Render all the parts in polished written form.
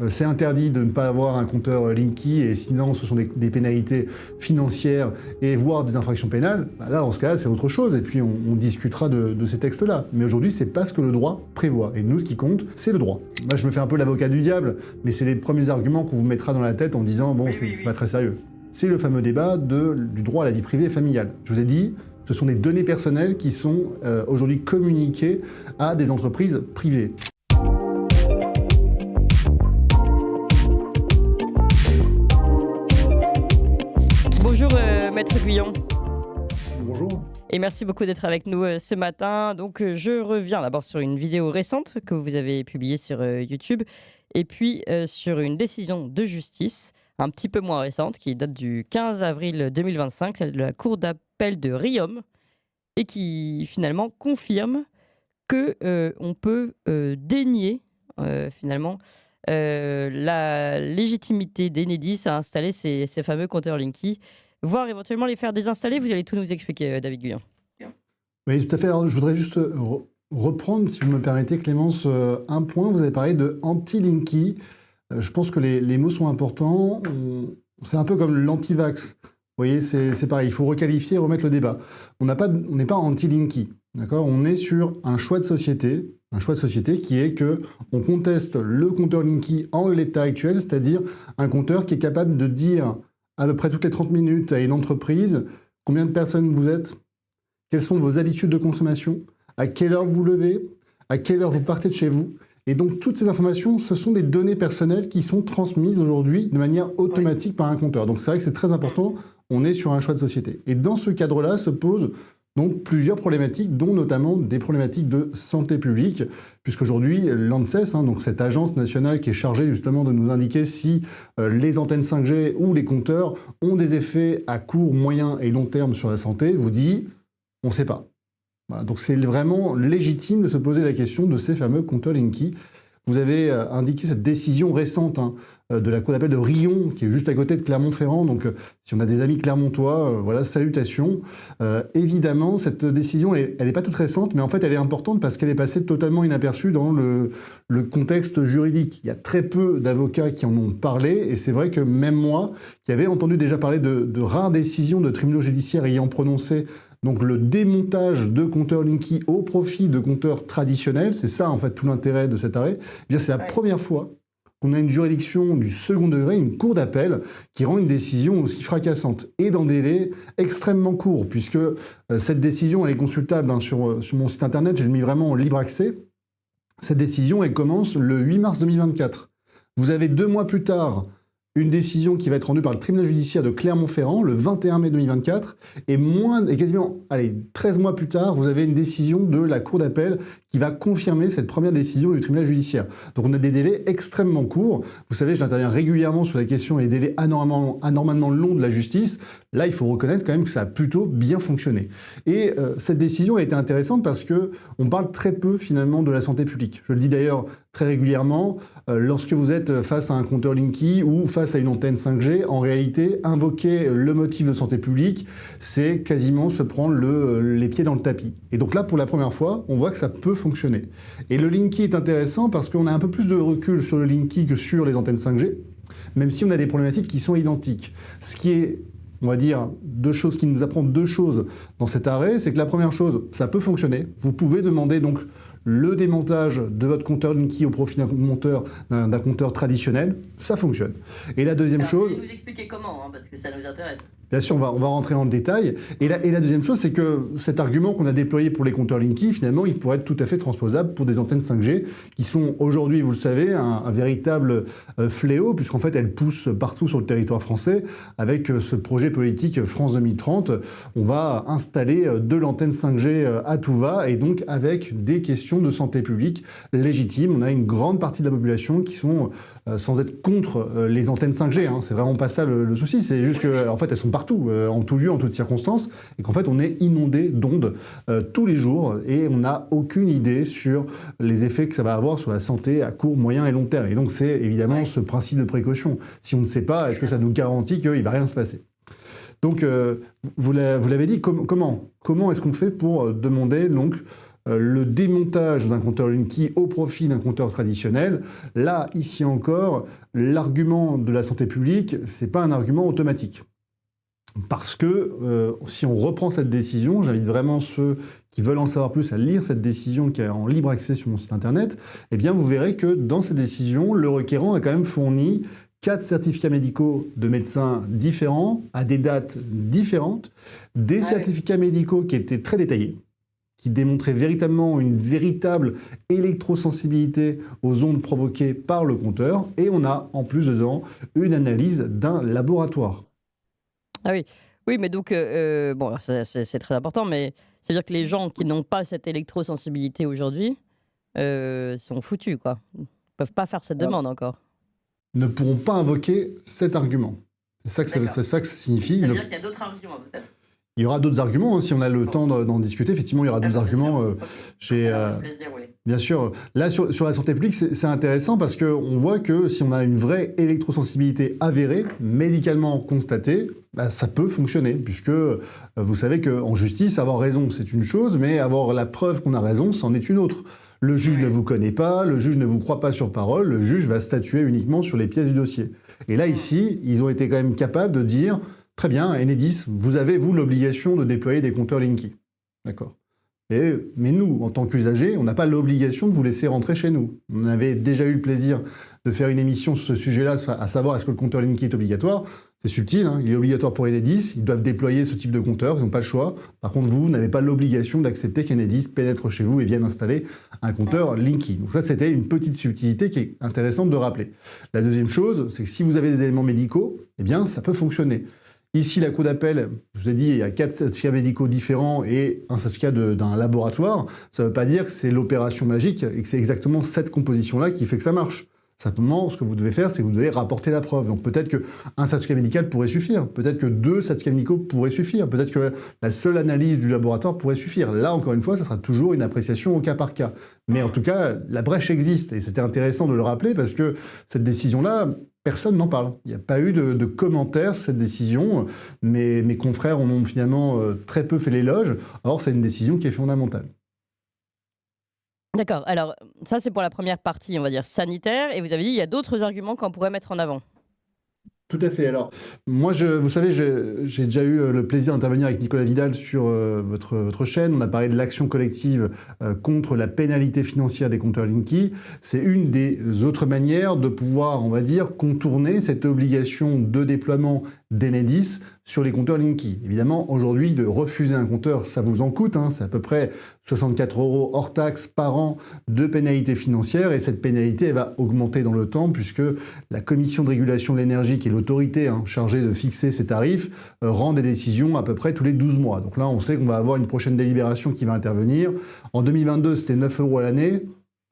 c'est interdit de ne pas avoir un compteur Linky et sinon ce sont des pénalités financières et voire des infractions pénales, bah là, en ce cas-là, c'est autre chose et puis on discutera de ces textes-là. Mais aujourd'hui, c'est pas ce que le droit prévoit. Et nous, ce qui compte, c'est le droit. Moi, je me fais un peu l'avocat du diable, mais c'est les premiers arguments qu'on vous mettra dans la tête en disant « bon, c'est pas très sérieux ». C'est le fameux débat du droit à la vie privée et familiale. Je vous ai dit, ce sont des données personnelles qui sont aujourd'hui communiquées à des entreprises privées. Bonjour Maître Guyon. Bonjour. Et merci beaucoup d'être avec nous ce matin. Donc je reviens d'abord sur une vidéo récente que vous avez publiée sur YouTube et puis sur une décision de justice un petit peu moins récente qui date du 15 avril 2025, celle de la Cour d'appel de Riom et qui finalement confirme que on peut dénier finalement la légitimité d'Enedis à installer ces fameux compteurs Linky, voire éventuellement les faire désinstaller. Vous allez tout nous expliquer, David Guyon. Oui, tout à fait. Alors, je voudrais juste reprendre, si vous me permettez, Clémence, un point. Vous avez parlé de anti-Linky. Je pense que les mots sont importants. C'est un peu comme l'anti-vax. Vous voyez, c'est pareil. Il faut requalifier et remettre le débat. On n'est pas anti-Linky. D'accord ? On est sur un choix de société. Un choix de société qui est que on conteste le compteur Linky en l'état actuel, c'est-à-dire un compteur qui est capable de dire à peu près toutes les 30 minutes à une entreprise combien de personnes vous êtes, quelles sont vos habitudes de consommation, à quelle heure vous levez, à quelle heure vous partez de chez vous. Et donc toutes ces informations, ce sont des données personnelles qui sont transmises aujourd'hui de manière automatique par un compteur. Donc c'est vrai que c'est très important, on est sur un choix de société. Et dans ce cadre-là se posent donc plusieurs problématiques, dont notamment des problématiques de santé publique, puisqu'aujourd'hui, l'ANSES, donc cette agence nationale qui est chargée justement de nous indiquer si les antennes 5G ou les compteurs ont des effets à court, moyen et long terme sur la santé, vous dit on ne sait pas. Voilà, donc c'est vraiment légitime de se poser la question de ces fameux compteurs Linky. Vous avez indiqué cette décision récente de la Cour d'appel de Riom, qui est juste à côté de Clermont-Ferrand. Donc, si on a des amis clermontois, voilà, salutations. Évidemment, cette décision, elle n'est pas toute récente, mais en fait, elle est importante parce qu'elle est passée totalement inaperçue dans le contexte juridique. Il y a très peu d'avocats qui en ont parlé, et c'est vrai que même moi, qui avais entendu déjà parler de rares décisions de tribunaux judiciaires ayant prononcé donc le démontage de compteurs Linky au profit de compteurs traditionnels, c'est ça en fait tout l'intérêt de cet arrêt, eh bien c'est la première fois qu'on a une juridiction du second degré, une cour d'appel, qui rend une décision aussi fracassante et dans des délais extrêmement courts, puisque cette décision elle est consultable sur mon site internet, j'ai mis vraiment en libre accès. Cette décision elle commence le 8 mars 2024. Vous avez 2 mois plus tard une décision qui va être rendue par le tribunal judiciaire de Clermont-Ferrand le 21 mai 2024, et quasiment 13 mois plus tard, vous avez une décision de la Cour d'appel qui va confirmer cette première décision du tribunal judiciaire. Donc on a des délais extrêmement courts. Vous savez, j'interviens régulièrement sur la question des délais anormalement longs de la justice. Là, il faut reconnaître quand même que ça a plutôt bien fonctionné. Et cette décision a été intéressante parce qu'on parle très peu finalement de la santé publique. Je le dis d'ailleurs très régulièrement, lorsque vous êtes face à un compteur Linky ou face à une antenne 5G, en réalité, invoquer le motif de santé publique, c'est quasiment se prendre les pieds dans le tapis. Et donc là, pour la première fois, on voit que ça peut fonctionner. Et le Linky est intéressant parce qu'on a un peu plus de recul sur le Linky que sur les antennes 5G, même si on a des problématiques qui sont identiques. Ce qui est, on va dire, qui nous apprend 2 choses dans cet arrêt, c'est que la première chose, ça peut fonctionner. Vous pouvez demander donc le démontage de votre compteur Linky au profit d'un compteur traditionnel, ça fonctionne. Et la deuxième chose... Vous allez nous expliquer comment, parce que ça nous intéresse. Bien sûr, on va rentrer dans le détail. Et la deuxième chose, c'est que cet argument qu'on a déployé pour les compteurs Linky, finalement, il pourrait être tout à fait transposable pour des antennes 5G, qui sont aujourd'hui, vous le savez, un véritable fléau, puisqu'en fait, elles poussent partout sur le territoire français. Avec ce projet politique France 2030, on va installer de l'antenne 5G à tout va, et donc avec des questions de santé publique légitimes. On a une grande partie de la population qui sont, sans être contre les antennes 5G, c'est vraiment pas ça le souci, c'est juste qu'en fait, elles sont partout, en tout lieu, en toutes circonstances, et qu'en fait, on est inondé d'ondes tous les jours, et on n'a aucune idée sur les effets que ça va avoir sur la santé à court, moyen et long terme. Et donc, c'est évidemment ce principe de précaution. Si on ne sait pas, est-ce que ça nous garantit qu'il ne va rien se passer ? Donc, vous l'avez dit, comment est-ce qu'on fait pour demander donc le démontage d'un compteur Linky au profit d'un compteur traditionnel, là, ici encore, l'argument de la santé publique, c'est pas un argument automatique. Parce que si on reprend cette décision, j'invite vraiment ceux qui veulent en savoir plus à lire cette décision qui est en libre accès sur mon site internet, eh bien vous verrez que dans cette décision, le requérant a quand même fourni 4 certificats médicaux de médecins différents, à des dates différentes, des certificats médicaux qui étaient très détaillés, qui démontraient véritablement une véritable électrosensibilité aux ondes provoquées par le compteur, et on a en plus dedans une analyse d'un laboratoire. Ah oui, oui, mais donc, bon, alors c'est très important, mais c'est-à-dire que les gens qui n'ont pas cette électrosensibilité aujourd'hui sont foutus, quoi. Ils ne peuvent pas faire cette demande encore. Ne pourront pas invoquer cet argument. C'est ça que ça signifie. Ça veut dire qu'il y a d'autres arguments, peut-être. Il y aura d'autres arguments, hein, si on a le temps d'en discuter. Effectivement, il y aura d'autres arguments. Je te laisse dire, oui. Bien sûr. Là, sur la santé publique, c'est intéressant parce qu'on voit que si on a une vraie électrosensibilité avérée, médicalement constatée, bah, ça peut fonctionner. Puisque vous savez qu'en justice, avoir raison, c'est une chose, mais avoir la preuve qu'on a raison, c'en est une autre. Le juge ne vous connaît pas, le juge ne vous croit pas sur parole, le juge va statuer uniquement sur les pièces du dossier. Et là, ici, ils ont été quand même capables de dire... Très bien, Enedis, vous avez, vous, l'obligation de déployer des compteurs Linky. D'accord. Mais nous, en tant qu'usagers, on n'a pas l'obligation de vous laisser rentrer chez nous. On avait déjà eu le plaisir de faire une émission sur ce sujet-là, à savoir est-ce que le compteur Linky est obligatoire. C'est subtil, hein, il est obligatoire pour Enedis, ils doivent déployer ce type de compteur, ils n'ont pas le choix. Par contre, vous n'avez pas l'obligation d'accepter qu'Enedis pénètre chez vous et vienne installer un compteur Linky. Donc ça, c'était une petite subtilité qui est intéressante de rappeler. La deuxième chose, c'est que si vous avez des éléments médicaux, eh bien, ça peut fonctionner. Ici, la cour d'appel, je vous ai dit, il y a 4 certificats médicaux différents et un certificat d'un laboratoire. Ça ne veut pas dire que c'est l'opération magique et que c'est exactement cette composition-là qui fait que ça marche. Simplement, ce que vous devez faire, c'est que vous devez rapporter la preuve. Donc peut-être qu'un certificat médical pourrait suffire, peut-être que 2 certificats médicaux pourraient suffire, peut-être que la seule analyse du laboratoire pourrait suffire. Là, encore une fois, ça sera toujours une appréciation au cas par cas. Mais en tout cas, la brèche existe et c'était intéressant de le rappeler parce que cette décision-là, personne n'en parle. Il n'y a pas eu de commentaires sur cette décision. Mes confrères en ont finalement très peu fait l'éloge. Or, c'est une décision qui est fondamentale. D'accord. Alors, ça, c'est pour la première partie, on va dire, sanitaire. Et vous avez dit, il y a d'autres arguments qu'on pourrait mettre en avant. Tout à fait. Alors, moi, vous savez, j'ai déjà eu le plaisir d'intervenir avec Nicolas Vidal sur votre chaîne. On a parlé de l'action collective contre la pénalité financière des compteurs Linky. C'est une des autres manières de pouvoir, on va dire, contourner cette obligation de déploiement d'Enedis sur les compteurs Linky. Évidemment, aujourd'hui, de refuser un compteur, ça vous en coûte. Hein, c'est à peu près 64 € hors taxe par an de pénalité financière. Et cette pénalité, elle va augmenter dans le temps puisque la Commission de régulation de l'énergie, qui est l'autorité chargée de fixer ces tarifs, rend des décisions à peu près tous les 12 mois. Donc là, on sait qu'on va avoir une prochaine délibération qui va intervenir. En 2022, c'était 9 € à l'année.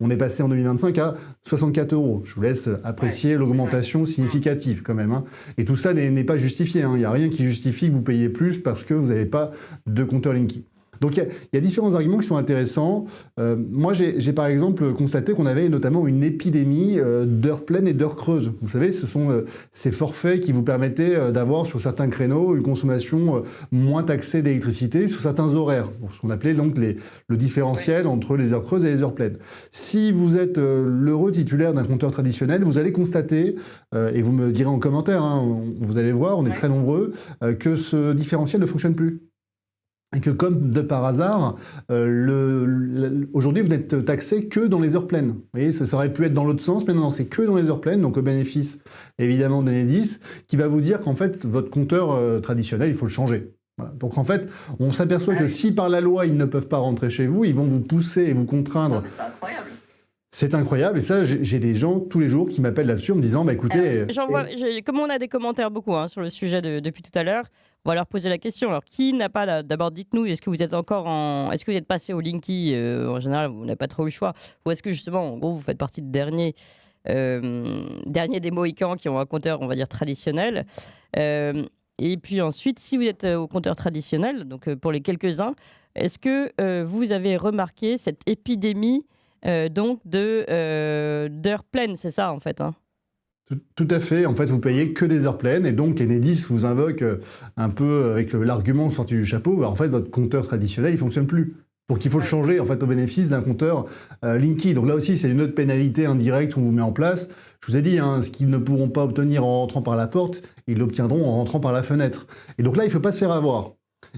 On est passé en 2025 à 64 €. Je vous laisse apprécier l'augmentation significative quand même. Hein. Et tout ça n'est pas justifié. Hein. Il n'y a rien qui justifie que vous payiez plus parce que vous n'avez pas de compteur Linky. Donc il y a différents arguments qui sont intéressants. Moi, j'ai par exemple constaté qu'on avait notamment une épidémie d'heures pleines et d'heures creuses. Vous savez, ce sont ces forfaits qui vous permettaient d'avoir sur certains créneaux une consommation moins taxée d'électricité sur certains horaires. Ce qu'on appelait donc le différentiel entre les heures creuses et les heures pleines. Si vous êtes l'heureux titulaire d'un compteur traditionnel, vous allez constater, et vous me direz en commentaire, hein, vous allez voir, on est très nombreux, que ce différentiel ne fonctionne plus. Et que comme de par hasard, aujourd'hui vous n'êtes taxé que dans les heures pleines. Vous voyez, ça aurait pu être dans l'autre sens, mais non, c'est que dans les heures pleines, donc au bénéfice évidemment d'Enedis, qui va vous dire qu'en fait votre compteur traditionnel, il faut le changer. Voilà. Donc en fait, on s'aperçoit que si par la loi ils ne peuvent pas rentrer chez vous, ils vont vous pousser et vous contraindre. Non, mais c'est incroyable. C'est incroyable, et ça, j'ai des gens tous les jours qui m'appellent là-dessus en me disant, bah écoutez... Comme on a des commentaires beaucoup sur le sujet depuis tout à l'heure, on va leur poser la question. Alors, qui n'a pas... D'abord, dites-nous, est-ce que vous êtes Est-ce que vous êtes passé au Linky En général, vous n'avez pas trop eu le choix. Ou est-ce que justement, en gros, vous faites partie de derniers des Mohicans qui ont un compteur, on va dire, traditionnel et puis ensuite, si vous êtes au compteur traditionnel, donc pour les quelques-uns, est-ce que vous avez remarqué cette épidémie donc d'heures pleines, c'est ça en fait hein. Tout à fait. En fait, vous payez que des heures pleines et donc Enedis vous invoque un peu avec l'argument sorti du chapeau. En fait, votre compteur traditionnel, il fonctionne plus. Donc il faut le changer en fait au bénéfice d'un compteur Linky. Donc là aussi, c'est une autre pénalité indirecte qu'on vous met en place. Je vous ai dit, hein, ce qu'ils ne pourront pas obtenir en rentrant par la porte, ils l'obtiendront en rentrant par la fenêtre. Et donc là, il ne faut pas se faire avoir.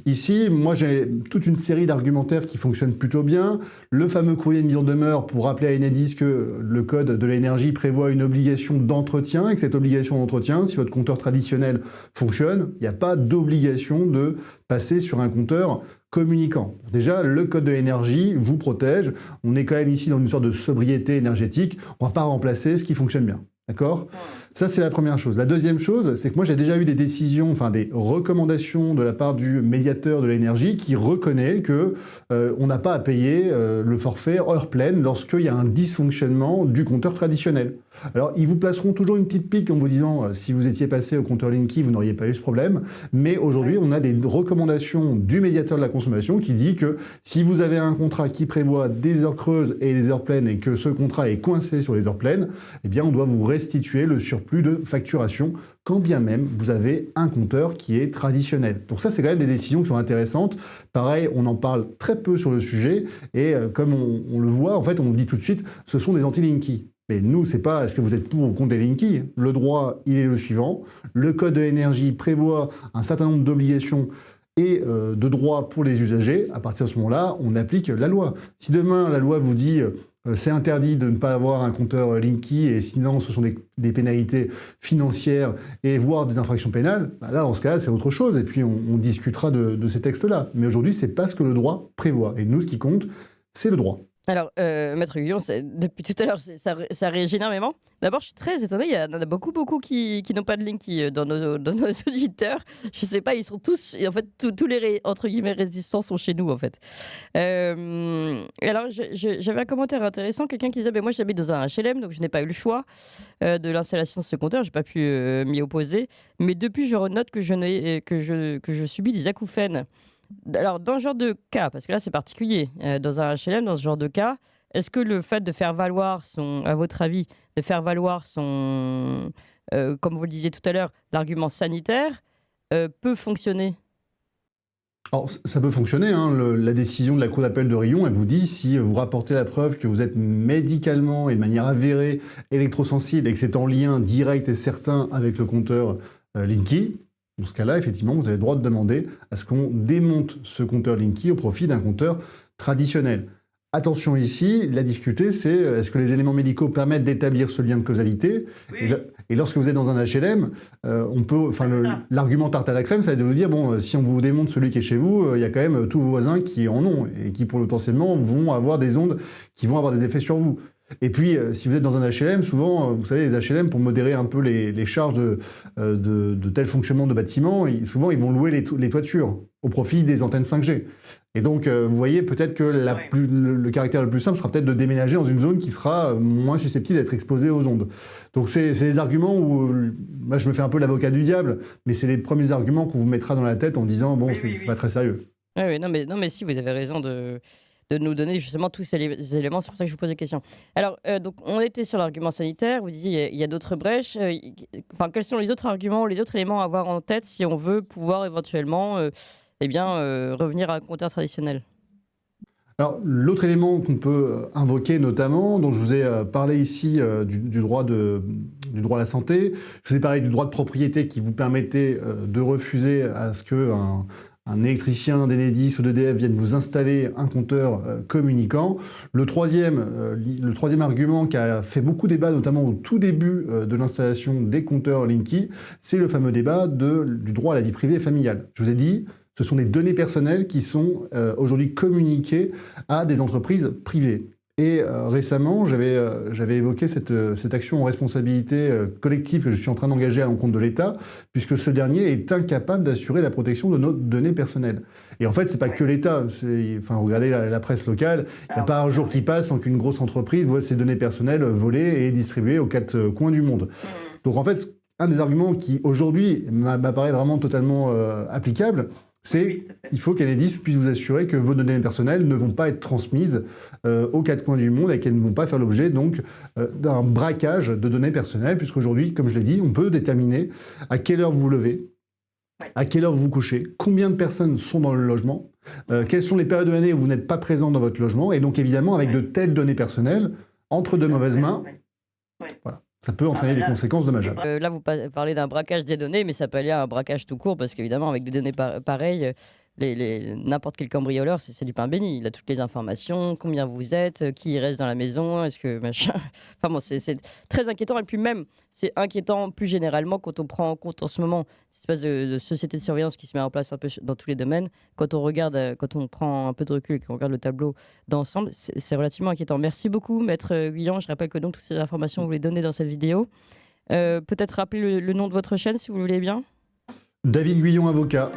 Ici, moi j'ai toute une série d'argumentaires qui fonctionnent plutôt bien. Le fameux courrier de mise en demeure pour rappeler à Enedis que le code de l'énergie prévoit une obligation d'entretien et que cette obligation d'entretien, si votre compteur traditionnel fonctionne, il n'y a pas d'obligation de passer sur un compteur communicant. Déjà, le code de l'énergie vous protège. On est quand même ici dans une sorte de sobriété énergétique. On ne va pas remplacer ce qui fonctionne bien. D'accord ? Ça, c'est la première chose. La deuxième chose, c'est que moi, j'ai déjà eu des décisions, enfin des recommandations de la part du médiateur de l'énergie qui reconnaît que on n'a pas à payer le forfait heure pleine lorsqu'il y a un dysfonctionnement du compteur traditionnel. Alors, ils vous placeront toujours une petite pique en vous disant si vous étiez passé au compteur Linky, vous n'auriez pas eu ce problème. Mais aujourd'hui, on a des recommandations du médiateur de la consommation qui dit que si vous avez un contrat qui prévoit des heures creuses et des heures pleines et que ce contrat est coincé sur les heures pleines, eh bien, on doit vous restituer le surplus de facturation, quand bien même vous avez un compteur qui est traditionnel. Donc ça, c'est quand même des décisions qui sont intéressantes. Pareil, on en parle très peu sur le sujet, et comme on le voit, en fait, on dit tout de suite, ce sont des anti-Linky. Mais nous, c'est pas est-ce que vous êtes pour ou contre les Linky. Le droit, il est le suivant. Le code de l'énergie prévoit un certain nombre d'obligations et de droits pour les usagers. À partir de ce moment-là, on applique la loi. Si demain, la loi vous dit c'est interdit de ne pas avoir un compteur Linky et sinon ce sont des pénalités financières et voire des infractions pénales, bah là, dans ce cas-là, c'est autre chose. Et puis, on discutera de ces textes-là. Mais aujourd'hui, c'est pas ce que le droit prévoit. Et nous, ce qui compte, c'est le droit. Alors, Maître Guillon, depuis tout à l'heure, ça réagit énormément. D'abord, je suis très étonnée, il y en a beaucoup qui n'ont pas de Linky dans nos auditeurs. Je sais pas, ils sont tous, et en fait, tous les, entre guillemets, résistants sont chez nous, en fait. Alors, j'avais un commentaire intéressant, quelqu'un qui disait, moi j'habite dans un HLM, donc je n'ai pas eu le choix de l'installation de ce compteur, je n'ai pas pu m'y opposer. Mais depuis, je note que je subis des acouphènes. Alors, dans ce genre de cas, parce que là, c'est particulier, dans un HLM, dans ce genre de cas, est-ce que le fait de faire valoir à votre avis, de faire valoir comme vous le disiez tout à l'heure, l'argument sanitaire, peut fonctionner ? Alors, ça peut fonctionner. Hein. La décision de la Cour d'appel de Riom, elle vous dit si vous rapportez la preuve que vous êtes médicalement et de manière avérée électrosensible et que c'est en lien direct et certain avec le compteur Linky, dans ce cas-là, effectivement, vous avez le droit de demander à ce qu'on démonte ce compteur Linky au profit d'un compteur traditionnel. Attention ici, la difficulté, c'est est-ce que les éléments médicaux permettent d'établir ce lien de causalité ? Oui. Et lorsque vous êtes dans un HLM, l'argument tarte à la crème, ça va être de vous dire, bon, si on vous démonte celui qui est chez vous, il y a quand même tous vos voisins qui en ont et qui potentiellement vont avoir des ondes qui vont avoir des effets sur vous. Et puis, si vous êtes dans un HLM, souvent, vous savez, les HLM, pour modérer un peu les charges de tel fonctionnement de bâtiment, souvent, ils vont louer les toitures au profit des antennes 5G. Et donc, vous voyez, peut-être que le caractère le plus simple sera peut-être de déménager dans une zone qui sera moins susceptible d'être exposée aux ondes. Donc, c'est des arguments où, moi, je me fais un peu l'avocat du diable, mais c'est les premiers arguments qu'on vous mettra dans la tête en disant, bon, c'est pas très sérieux. Oui, non, mais si, vous avez raison de nous donner justement tous ces éléments. C'est pour ça que je vous pose des questions. Alors, donc, on était sur l'argument sanitaire. Vous disiez il y a d'autres brèches. Quels sont les autres arguments, les autres éléments à avoir en tête si on veut pouvoir éventuellement revenir à un compteur traditionnel ? Alors, l'autre élément qu'on peut invoquer notamment, dont je vous ai parlé ici du droit à la santé, je vous ai parlé du droit de propriété qui vous permettait de refuser à ce qu'un électricien d'Enedis ou d'EDF vienne vous installer un compteur communicant. Le troisième argument qui a fait beaucoup débat, notamment au tout début de l'installation des compteurs Linky, c'est le fameux débat du droit à la vie privée et familiale. Je vous ai dit, ce sont des données personnelles qui sont aujourd'hui communiquées à des entreprises privées. Et récemment, j'avais évoqué cette action en responsabilité collective que je suis en train d'engager à l'encontre de l'État, puisque ce dernier est incapable d'assurer la protection de nos données personnelles. Et en fait, c'est pas que l'État. Regardez la presse locale, il n'y a pas un jour qui passe sans qu'une grosse entreprise voit ses données personnelles volées et distribuées aux quatre coins du monde. Donc en fait, un des arguments qui aujourd'hui m'apparaît vraiment totalement applicable, c'est il faut qu'Enedis puisse vous assurer que vos données personnelles ne vont pas être transmises aux quatre coins du monde et qu'elles ne vont pas faire l'objet donc d'un braquage de données personnelles, puisqu'aujourd'hui, comme je l'ai dit, on peut déterminer à quelle heure vous vous levez, à quelle heure vous vous couchez, combien de personnes sont dans le logement, quelles sont les périodes de l'année où vous n'êtes pas présent dans votre logement, et donc évidemment avec de telles données personnelles, entre de mauvaises mains, voilà, ça peut entraîner des conséquences dommageables. Là, vous parlez d'un braquage des données, mais ça peut aller à un braquage tout court, parce qu'évidemment, avec des données pareilles, n'importe quel cambrioleur, c'est du pain béni. Il a toutes les informations, combien vous êtes, qui reste dans la maison, est-ce que machin. Enfin bon, c'est très inquiétant. Et puis même, c'est inquiétant plus généralement quand on prend en compte en ce moment cette espèce de société de surveillance qui se met en place un peu dans tous les domaines. Quand on regarde, quand on prend un peu de recul et qu'on regarde le tableau d'ensemble, c'est relativement inquiétant. Merci beaucoup, Maître Guyon. Je rappelle que donc toutes ces informations, vous les donnez dans cette vidéo. Peut-être rappeler le nom de votre chaîne, si vous voulez bien. David Guyon, avocat.